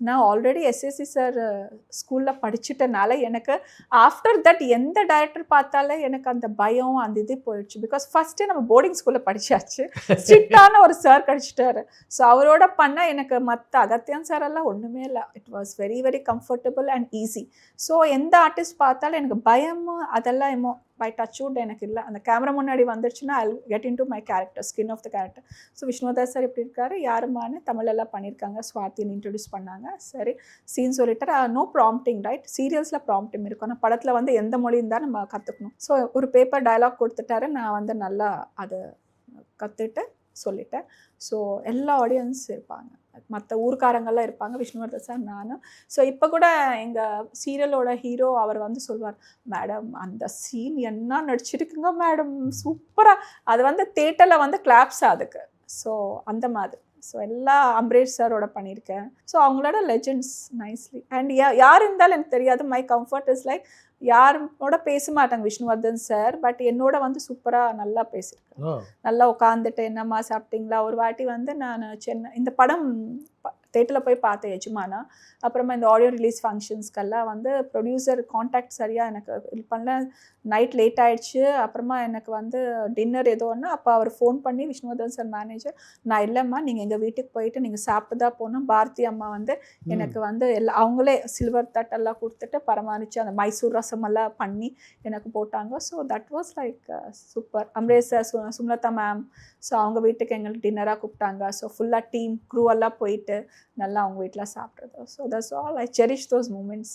நான் already SSC sir ஸ்கூலில் படிச்சுட்டனால எனக்கு ஆஃப்டர் தட் எந்த டைரக்டர் பார்த்தாலே எனக்கு அந்த பயம் அந்த இது போயிடுச்சு. பிகாஸ் ஃபஸ்ட்டு நம்ம போர்டிங் ஸ்கூலில் படித்தாச்சு, ஸ்ட்ரிக்டான ஒரு சார் கிடச்சிட்டாரு. ஸோ அவரோட பண்ண எனக்கு மற்ற அகத்தியன் சார் எல்லாம் ஒன்றுமே இல்லை. It was very very comfortable and easy. So எந்த ஆர்டிஸ்ட் பார்த்தாலும் எனக்கு பயம் அதெல்லாம் என்னமோ பை டச்வுட் எனக்கு இல்லை. அந்த கேமரா முன்னாடி வந்துடுச்சுன்னா I get into my character, skin of the character. So Vishnuvardhan sir எப்படி இருக்காரு, யாருமானு தமிழெல்லாம் பண்ணியிருக்காங்க, ஸ்வாதின்னு இன்ட்ரடியூஸ் பண்ணாங்க. சரி சீன் சொல்லிட்டாரு. நோ ப்ராம்ப்டிங் ரைட், சீரியல்ஸில் ப்ராம்ப்டிங் இருக்கும், ஆனால் படத்தில் வந்து எந்த மொழியும் தான் நம்ம கற்றுக்கணும். ஸோ ஒரு பேப்பர் டயலாக் கொடுத்துட்டாரு, நான் வந்து நல்லா அதை கற்றுட்டு சொல்லிட்டேன். ஸோ எல்லா ஆடியன்ஸ் இருப்பாங்க, மற்ற ஊர்க்காரங்கள்லாம் இருப்பாங்க, விஷ்ணுவர்தன் சார் நானும். ஸோ இப்போ கூட எங்கள் சீரியலோட ஹீரோ அவர் வந்து சொல்வார், மேடம் அந்த சீன் என்ன நடிச்சிருக்குங்க மேடம், சூப்பராக. அது வந்து தேட்டரில் வந்து கிளாப்ஸ் அதுக்கு. ஸோ அந்த மாதிரி. ஸோ எல்லா அம்பரீஷ் சாரோட பண்ணியிருக்கேன். ஸோ அவங்களோட லெஜெண்ட்ஸ் நைஸ்லி. அண்ட் யார் இருந்தாலும் எனக்கு தெரியாது. மை கம்ஃபர்ட் இஸ் லைக் யாரோட பேச மாட்டாங்க விஷ்ணுவர்தன் சார், பட் என்னோட வந்து சூப்பராக நல்லா பேசியிருக்கேன். நல்லா உட்காந்துட்டு என்னம்மா சாப்பிட்டீங்களா. ஒரு வாட்டி வந்து நான் சென்னை இந்த படம் தேட்டரில் போய் பார்த்தேன் எஜமானா. அப்புறமா இந்த ஆடியோ ரிலீஸ் ஃபங்க்ஷன்ஸ்க்கெல்லாம் வந்து ப்ரொடியூசர் காண்டாக்ட் சரியாக எனக்கு இது பண்ணல, நைட் லேட் ஆகிடுச்சு. அப்புறமா எனக்கு வந்து டின்னர் ஏதோ ஒன்று, அப்போ அவர் ஃபோன் பண்ணி விஷ்ணுவர்தன் சார் மேனேஜர், நான் இல்லைம்மா நீங்கள் எங்கள் வீட்டுக்கு போயிட்டு நீங்கள் சாப்பிட்டு தான் போகணும். பாரதி அம்மா வந்து எனக்கு வந்து அவங்களே சில்வர் தட்டெல்லாம் கொடுத்துட்டு பரமானிச்சு அந்த மைசூர் ரசமெல்லாம் பண்ணி எனக்கு போட்டாங்க. So that was like super. Amresh sir, Sumlatha ma'am, so அவங்க வீட்டுக்கு எங்களுக்கு டின்னராக கூப்பிட்டாங்க. ஸோ ஃபுல்லாக டீம் க்ரூ எல்லாம் போயிட்டு நல்லா அவங்க வீட்டில் சாப்பிட்றது. So that's all. I cherish those moments.